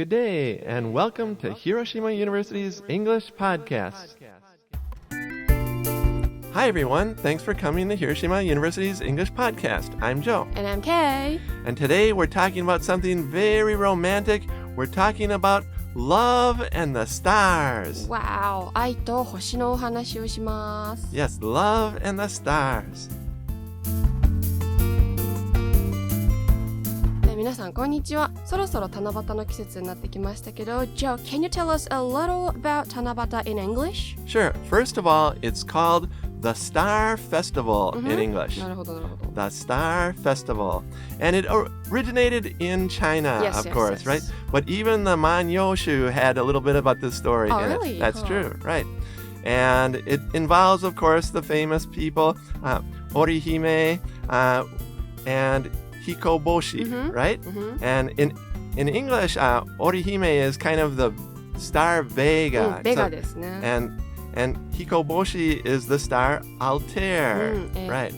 Good day, and welcome to Hiroshima University's English Podcast. Hi, everyone. Thanks for coming to Hiroshima University's English Podcast. I'm Joe. And I'm Kay. And today we're talking about something very romantic. We're talking about love and the stars. Wow! 愛と星のお話をします。Yes, love and the stars. 皆さんこんにちは。そろそろ七夕の季節になってきましたけど、Joe, can you tell us a little about Tanabata in English? Sure. First of all, it's called the Star Festival in English. なるほど、なるほど。The Star Festival. And it originated in China, Yes, of yes, course, yes. right? But even the Manyoshu had a little bit about this story Oh, in really? it. That's Huh. true, right. And it involves, of course, the famous people, Orihime and Hikoboshi, right? And in English, Orihime is kind of the star Vega. ベガですね。And Hikoboshi is the star Altair, right?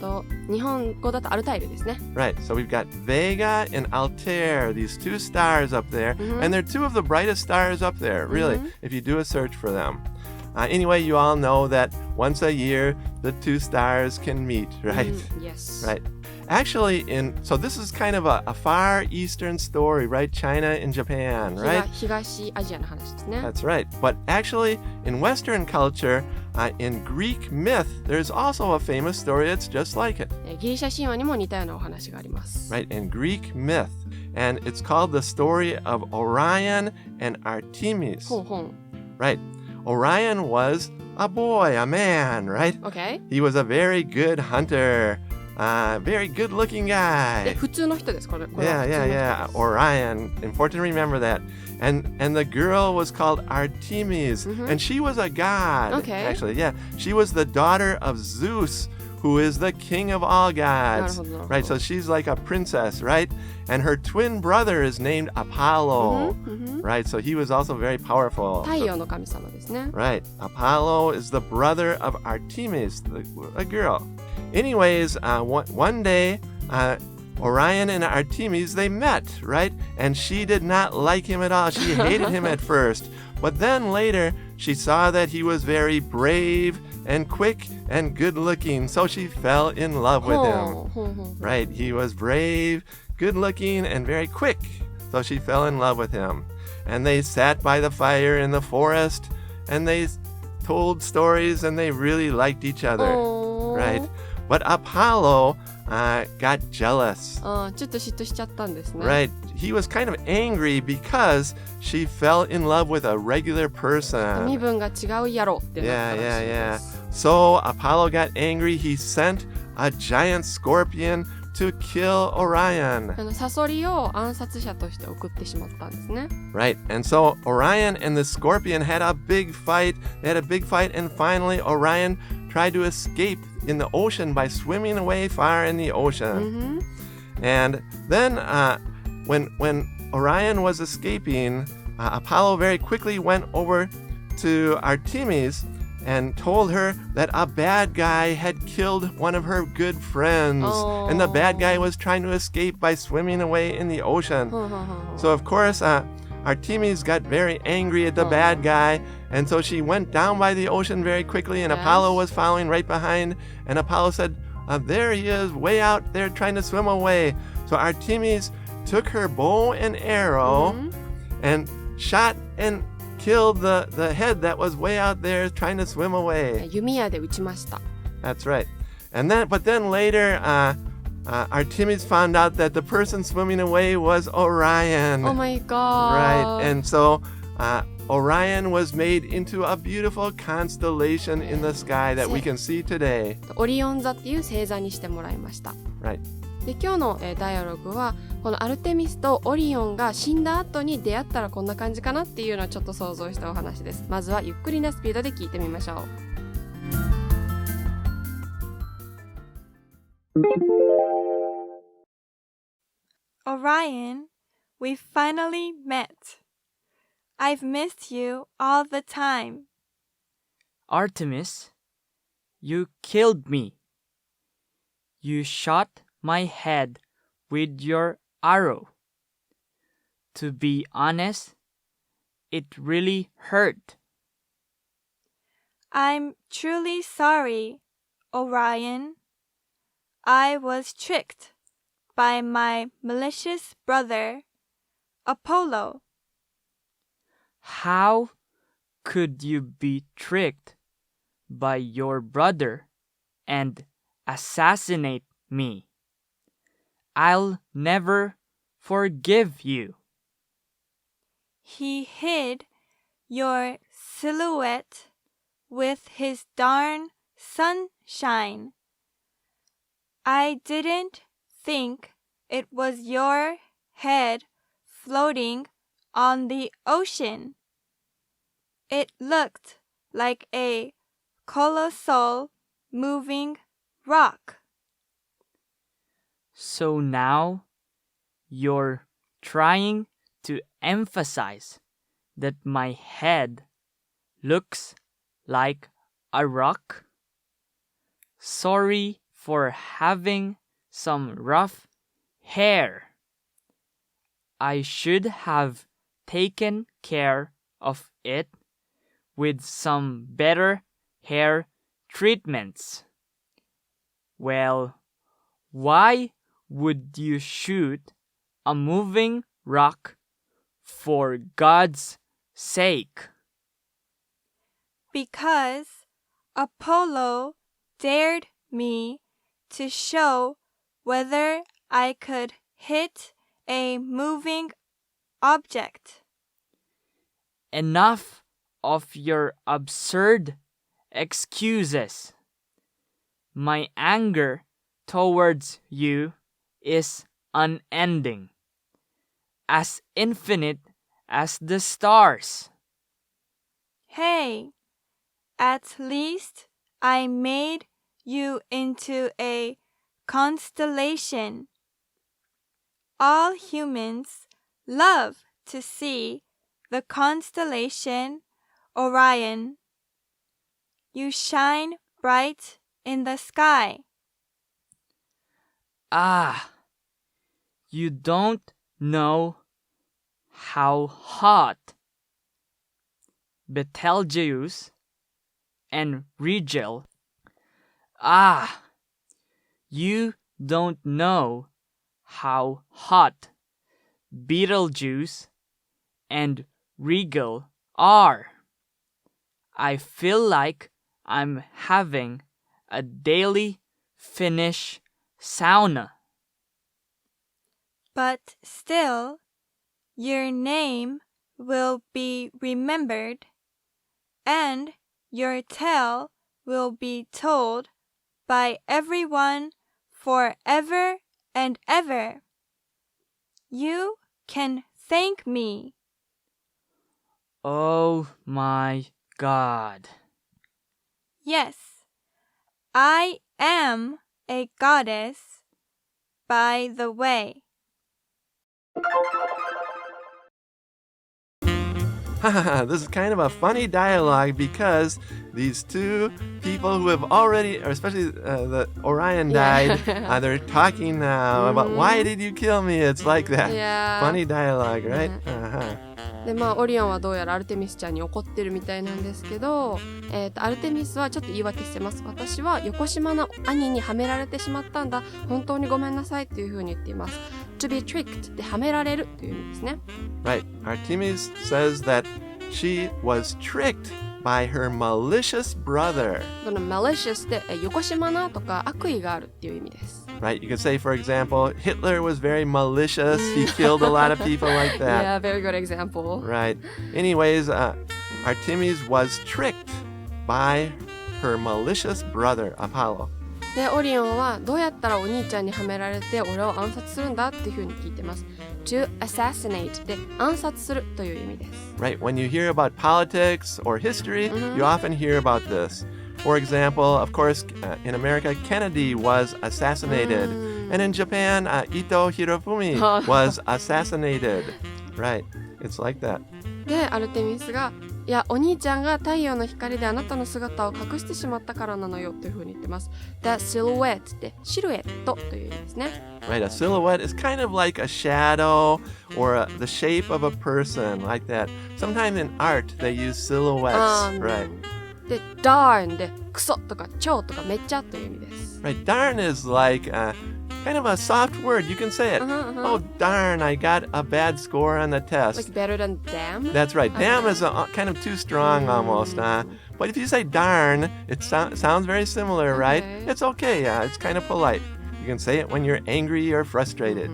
日本語だとアルタイルですね。Right, so we've got Vega and Altair, these two stars up there, and they're two of the brightest stars up there, really, if you do a search for them. Anyway, you all know that once a year, the two stars can meet, right? Yes. Right. Actually, so this is kind of a Far Eastern story, right? China and Japan, right? 東アジアの話ですね。That's right. But actually, in Western culture, in Greek myth, there's also a famous story that's just like it. ギリシャ神話にも似たようなお話があります。Right, in Greek myth. And it's called the story of Orion and Artemis. ほうほう。Right. Orion was a boy, a man, right? Okay. He was a very good hunter. Very good-looking guy. 普通の人です、これ。Yeah. Orion. Important to remember that. And the girl was called Artemis, and she was a god. Okay. Actually, yeah. She was the daughter of Zeus, who is the king of all gods. なるほど。 Right, so she's like a princess, right? And her twin brother is named Apollo. Right, so he was also very powerful. 太陽の神様ですね。Right. Apollo is the brother of Artemis, a girl. Anyways, one day, Orion and Artemis, they met, right? And she did not like him at all. She hated him at first. But then later, she saw that he was very brave and quick and good-looking. So she fell in love with him. Right. He was brave, good-looking, and very quick. So she fell in love with him. And they sat by the fire in the forest, and they told stories, and they really liked each other. Right. But Apollo got jealous. ちょっと嫉妬しちゃったんですね。Right. He was kind of angry because she fell in love with a regular person. 身分が違うやろってなったらしいです。So Apollo got angry. He sent a giant scorpion to kill Orion. サソリを暗殺者として送ってしまったんですね。Right. And so Orion and the scorpion had a big fight. They had a big fight, and finally Orion tried to escape in the ocean by swimming away far in the ocean. And then when Orion was escaping, Apollo very quickly went over to Artemis and told her that a bad guy had killed one of her good friends. And the bad guy was trying to escape by swimming away in the ocean. So of course, Artemis got very angry at the bad guy, and so she went down by the ocean very quickly, and Apollo was following right behind, and Apollo said, there he is, way out there trying to swim away. So Artemis took her bow and arrow and shot and killed the head that was way out there trying to swim away. 弓矢で撃ちました。That's right. But then later, Artemis found out that the person swimming away was Orion. Oh my god. Right. And so Orion was made into a beautiful constellation in the sky that we can see today. オリオン座っていう星座にしてもらいました。Right. で今日の、ダイアログはこのアルテミスとオリオンが死んだ後に出会ったらこんな感じかなっていうのをちょっと想像したお話です。まずはゆっくりなスピードで聞いてみましょう。Orion, we finally met. I've missed you all the time. Artemis, you killed me. You shot my head with your arrow. To be honest, It really hurt. I'm truly sorry, Orion. I was tricked by my malicious brother, Apollo. How could you be tricked by your brother and assassinate me? I'll never forgive you. He hid your silhouette with his darn sunshine. I didn't think it was your head floating on the ocean. It looked like a colossal moving rock. So now you're trying to emphasize that my head looks like a rock? Sorry for having some rough hair. I should have taken care of it with some better hair treatments. Well, why would you shoot a moving rock for God's sake? Because Apollo dared me to show whether I could hit a moving object. Enough of your absurd excuses. My anger towards you is unending, as infinite as the stars. Hey, at least I made you into a constellation. All humans love to see the constellation Orion. You shine bright in the sky. Ah, you don't know how hot Betelgeuse and Rigel. Ah, you don't know how hot Betelgeuse and Rigel are. I feel like I'm having a daily Finnish sauna. But still, your name will be remembered, and your tale will be told by everyone forever and ever. You can thank me. Oh my God. Yes, I am a goddess, by the way. This is kind of a funny dialogue because these two people who have already, or especially the Orion died, they're talking now about why did you kill me? It's like that. Funny dialogue, right? でオリオンはどうやらアルテミスちゃんに怒ってるみたいなんですけど、アルテミスはちょっと言い訳してます。私は横島の兄にはめられてしまったんだ。本当にごめんなさいっていう風に言っています。To be tricked ではめられるという意味ですね。Right. Artemis says that she was tricked by her malicious brother. この malicious で横島なとか悪意があるっていう意味です。Right, you could say, for example, Hitler was very malicious. He killed a lot of people like that. Yeah, very good example. Right. Anyways, Artemis was tricked by her malicious brother, Apollo. で、オリオンはどうやったらお兄ちゃんにはめられて俺を暗殺するんだっていう風に聞いてます。To assassinate で暗殺するという意味です。Right, when you hear about politics or history, you often hear about this. For example, of course, in America, Kennedy was assassinated. And in Japan, Ito Hirofumi was assassinated. Right, it's like that. で、アルテミスがいや、お兄ちゃんが太陽の光であなたの姿を隠してしまったからなのよというふうに言ってます。That silhouette ってシルエットという意味ですね。Right, a silhouette is kind of like a shadow or the shape of a person, like that. Sometimes in art, they use silhouettes, right? で、darn でクソとか超とかめっちゃという意味です。Right, darn is like kind of a soft word. You can say it. Oh, darn, I got a bad score on the test. Like better than damn? That's right. Damn is kind of too strong almost. But if you say darn, it sounds very similar, right? Okay. It's okay. Yeah, it's kind of polite. You can say it when you're angry or frustrated.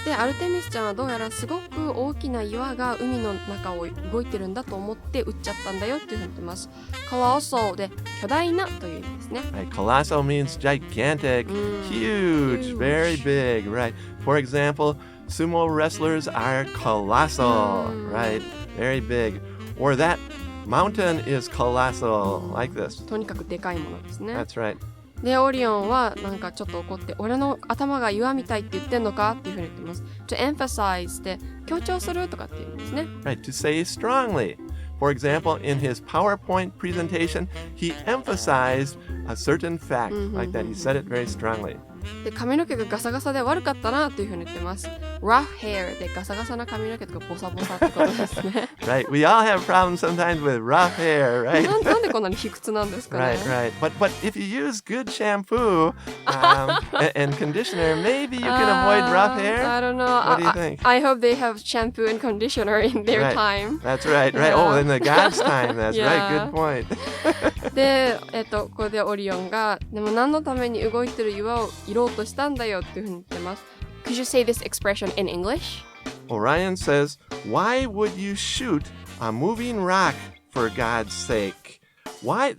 で、アルテミスちゃんはどうやらすごく大きな岩が海の中を動いてるんだと思って撃っちゃったんだよっていうふうに言ってます。colossal で巨大なという意味ですね。Right, colossal means gigantic, huge, very big, right? For example, sumo wrestlers are colossal, right? Very big. Or that mountain is colossal, like this. とにかくでかいものですね。That's right. で、オリオンはなんかちょっと怒って、俺の頭が岩みたいって言ってんのかっていうふうに言ってます。To emphasize で強調するとかっていう意味ですね。Right, to say strongly. For example, in his PowerPoint presentation, he emphasized a certain fact, like that. He said it very strongly. で、髪の毛がガサガサで悪かったなっていうふうに言ってます。rough hair でガサガサな髪の毛とかボサボサってことですね。Right, we all have problems sometimes with rough hair, right? なんでこんなに卑屈なんですかね。Right, right. But if you use good shampoo and conditioner, maybe you can avoid rough hair. I don't know. What do you think? I hope they have shampoo and conditioner in their time. That's right, right. Oh, in the God's time. That's right. Good point. で、ここでオリオンが、でも何のために動いてる岩をいろうとしたんだよっていうふうに言ってます。Could you say this expression in English? Orion says, "Why would you shoot a moving rock for God's sake?" Why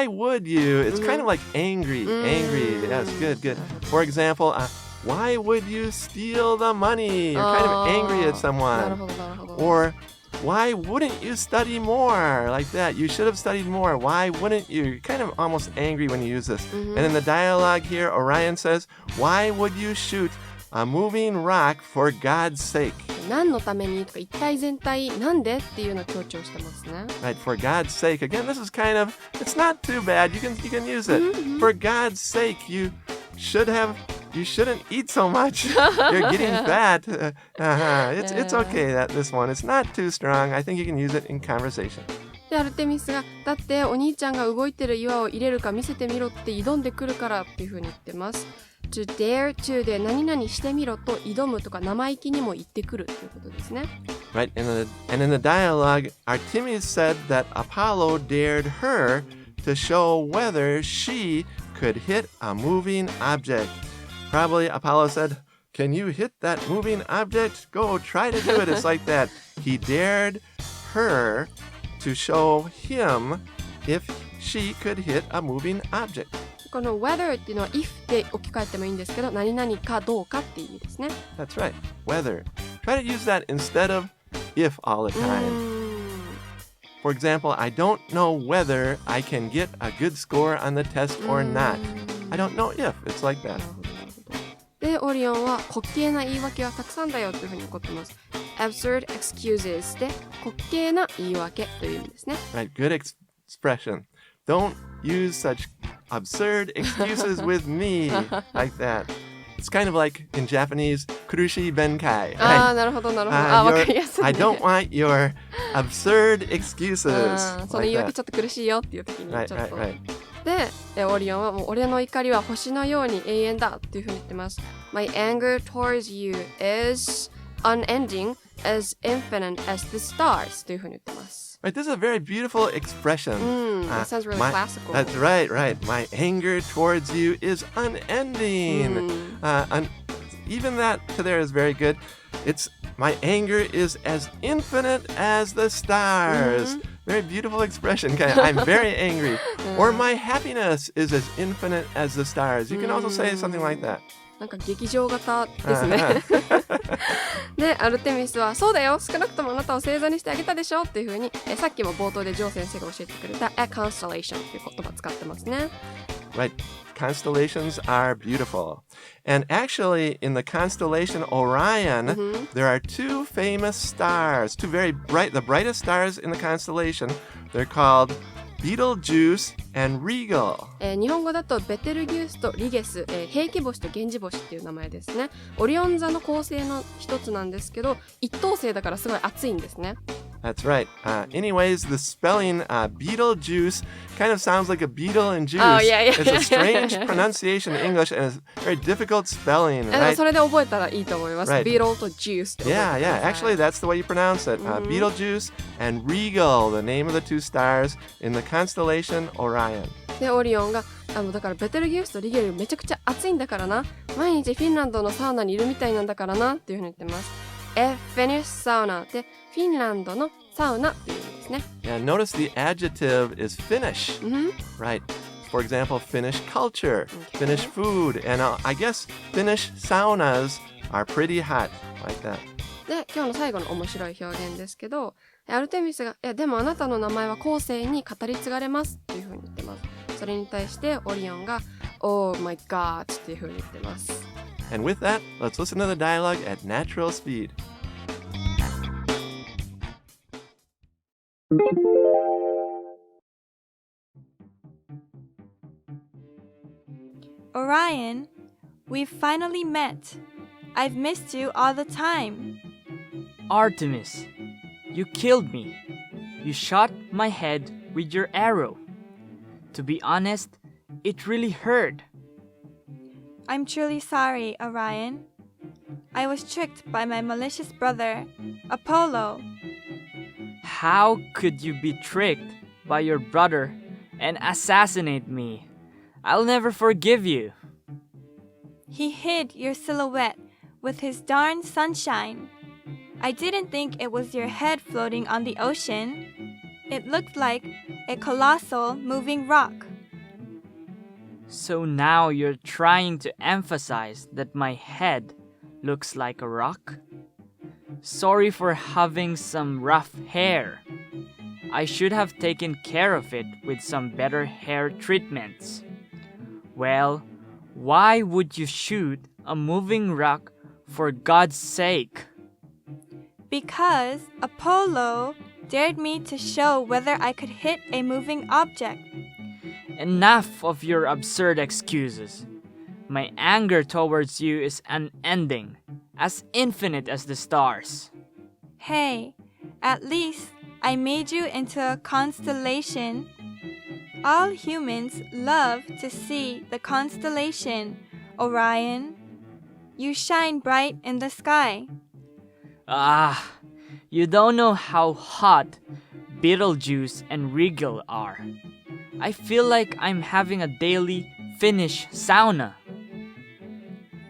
would you? It's kind of like angry. Yes, good. For example, why would you steal the money? You're kind of angry at someone. なるほど、なるほど。Or why wouldn't you study more? Like that. You should have studied more. Why wouldn't you? You're kind of almost angry when you use this. And in the dialogue here, Orion says, "Why would you shoot a moving rock for God's sake?" 何のためにとか一体全体なんでっていうのを強調してますね。Right, for God's sake. Again, this is kind of, it's not too bad. You can use it. For God's sake, you shouldn't eat so much. You're getting fat. It's okay, this one. It's not too strong. I think you can use it in conversation. で、アルテミスが、だってお兄ちゃんが動いてる岩を入れるか見せてみろって挑んでくるからっていうふうに言ってます。To dare to で何々してみろと挑むとか生意気にも言ってくるということですね。Right, and in the dialogue, Artemis said that Apollo dared her to show whether she could hit a moving object. Probably Apollo said, "Can you hit that moving object? Go try to do it." It's like that. He dared her to show him if she could hit a moving object. この whether っていうのは if で置き換えてもいいんですけど、何々かどうかっていう意味ですね。That's right, whether. Try to use that instead of if all the time. For example, I don't know whether I can get a good score on the test or not. I don't know if. It's like that. で、オリオンは滑稽な言い訳はたくさんだよというふうに怒ってます。absurd excuses で滑稽な言い訳という意味ですね。Right, good expression. Don't use such absurd excuses with me like that. It's kind of like in Japanese, kurushii benkai. ああ、なるほど、なるほど。ああ、わかりやすい、ね。I don't want your absurd excuses. その言い訳ちょっと苦しいよっていう時にちょっと。で、オリオンはもう俺の怒りは星のように永遠だっていうふうに言ってます。My anger towards you is unending, as infinite as the stars というふうに言ってます。Right, this is a very beautiful expression. That sounds really classical. That's right. My anger towards you is unending. Even that to there is very good. It's my anger is as infinite as the stars. Very beautiful expression. I'm very angry. Or my happiness is as infinite as the stars. You can also say something like that. なんか劇場型ですね。で、アルテミスはそうだよ、少なくともあなたを星座にしてあげたでしょっていう風にさっきも冒頭でジョー先生が教えてくれた a constellation っていう言葉使ってますね。Right. Constellations are beautiful. And actually, in the constellation Orion, there are two famous stars, two very bright, the brightest stars in the constellation. They're called Betelgeuse and Regal. 日本語だとベテルギウスとリゲス、平家星と源氏星っていう名前ですね。オリオン座の構成の一つなんですけど、一等星だからすごい熱いんですね。That's right. Anyways, the spelling Betelgeuse kind of sounds like a beetle and juice. Oh, yeah. It's a strange pronunciation in English and it's very difficult spelling, でも right? それで覚えたらいいと思います。Right. ビートルとジュースって覚えて Yeah, くだ yeah. さい。 Actually, that's the way you pronounce it. Betelgeuse and Regal, the name of the two stars in the constellation Orion. でオリオンがだからベテルギウスとリゲルめちゃくちゃ暑いんだからな、毎日フィンランドのサウナにいるみたいなんだからなっていうふうに言ってます。フィニッシュサウナでフィンランドのサウナっていうんですね。Yeah, notice the adjective is Finnish, right? For example, Finnish culture, Finnish food, and I guess Finnish saunas are pretty hot, like that. で今日の最後の面白い表現ですけど、アルテミスがでもあなたの名前は後世に語り継がれますっていうふうに言ってます。それに対してオリオンが Oh my God っていうふうに言ってます。And with that, let's listen to the dialogue at natural speed. Orion, we've finally met. I've missed you all the time. Artemis, you killed me. You shot my head with your arrow. To be honest, it really hurt. I'm truly sorry, Orion. I was tricked by my malicious brother, Apollo. How could you be tricked by your brother and assassinate me? I'll never forgive you. He hid your silhouette with his darn sunshine. I didn't think it was your head floating on the ocean. It looked like a colossal moving rock. So now you're trying to emphasize that my head looks like a rock? Sorry for having some rough hair. I should have taken care of it with some better hair treatments. Well, why would you shoot a moving rock for God's sake? Because Apollo dared me to show whether I could hit a moving object. Enough of your absurd excuses. My anger towards you is unending, as infinite as the stars. Hey, at least I made you into a constellation. All humans love to see the constellation, Orion. You shine bright in the sky. Ah, you don't know how hot Betelgeuse and Regal are. I feel like I'm having a daily Finnish sauna.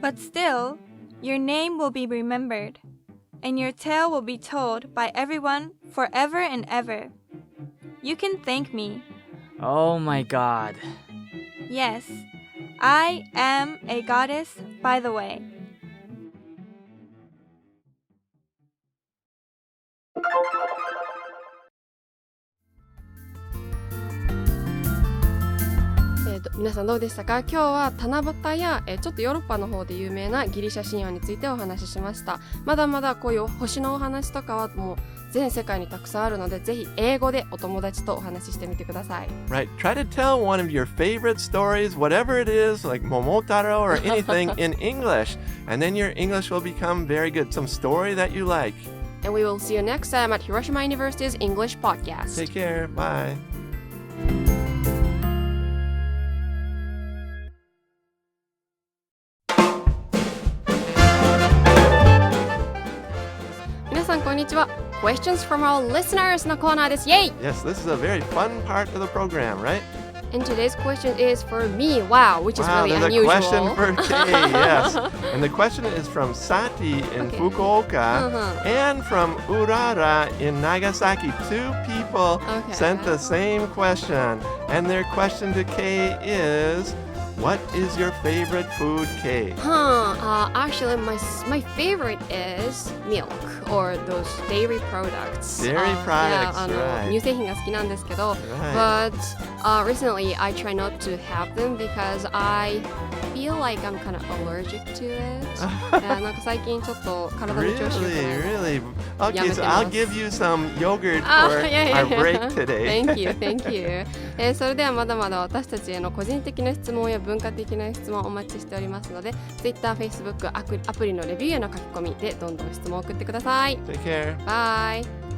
But still, your name will be remembered, and your tale will be told by everyone forever and ever. You can thank me. Oh my God. Yes, I am a goddess, by the way. 皆さんどうでしたか？今日は七夕やちょっとヨーロッパの方で有名なギリシャ神話についてお話ししました。まだまだこういう星のお話とかはもう全世界にたくさんあるので、ぜひ英語でお友達とお話ししてみてください。 Right. Try to tell one of your favorite stories, whatever it is, like Momotaro or anything, in English. And then your English will become very good. Some story that you like. And we will see you next time at Hiroshima University's English Podcast. Take care. Bye. Questions from our listeners のコーナーです。Yay! Yes, this is a very fun part of the program, right? And today's question is for me. Wow, which is Wow, really there's unusual. a question for Kay, yes. And the question is from Sati in Okay. Fukuoka and from Urara in Nagasaki. Two people Okay. sent the same question. And their question to Kay is, What is your favorite food, Kay? Actually, my favorite is milk or those dairy products. Dairy products, right. 乳製品が好きなんですけど、Right. but recently I try not to have them because I feel like I'm kind of allergic to it. なんか最近ちょっと体の調子良くないの。 Really? Okay, so やめてます。I'll give you some yogurt for いやいや our いや break today. Thank you, thank you. それではまだまだ私たちへの個人的な質問や文化的な質問をお待ちしておりますので、Twitter、Facebook、アプリのレビューへの書き込みでどんどん質問を送ってください。Take care. Bye!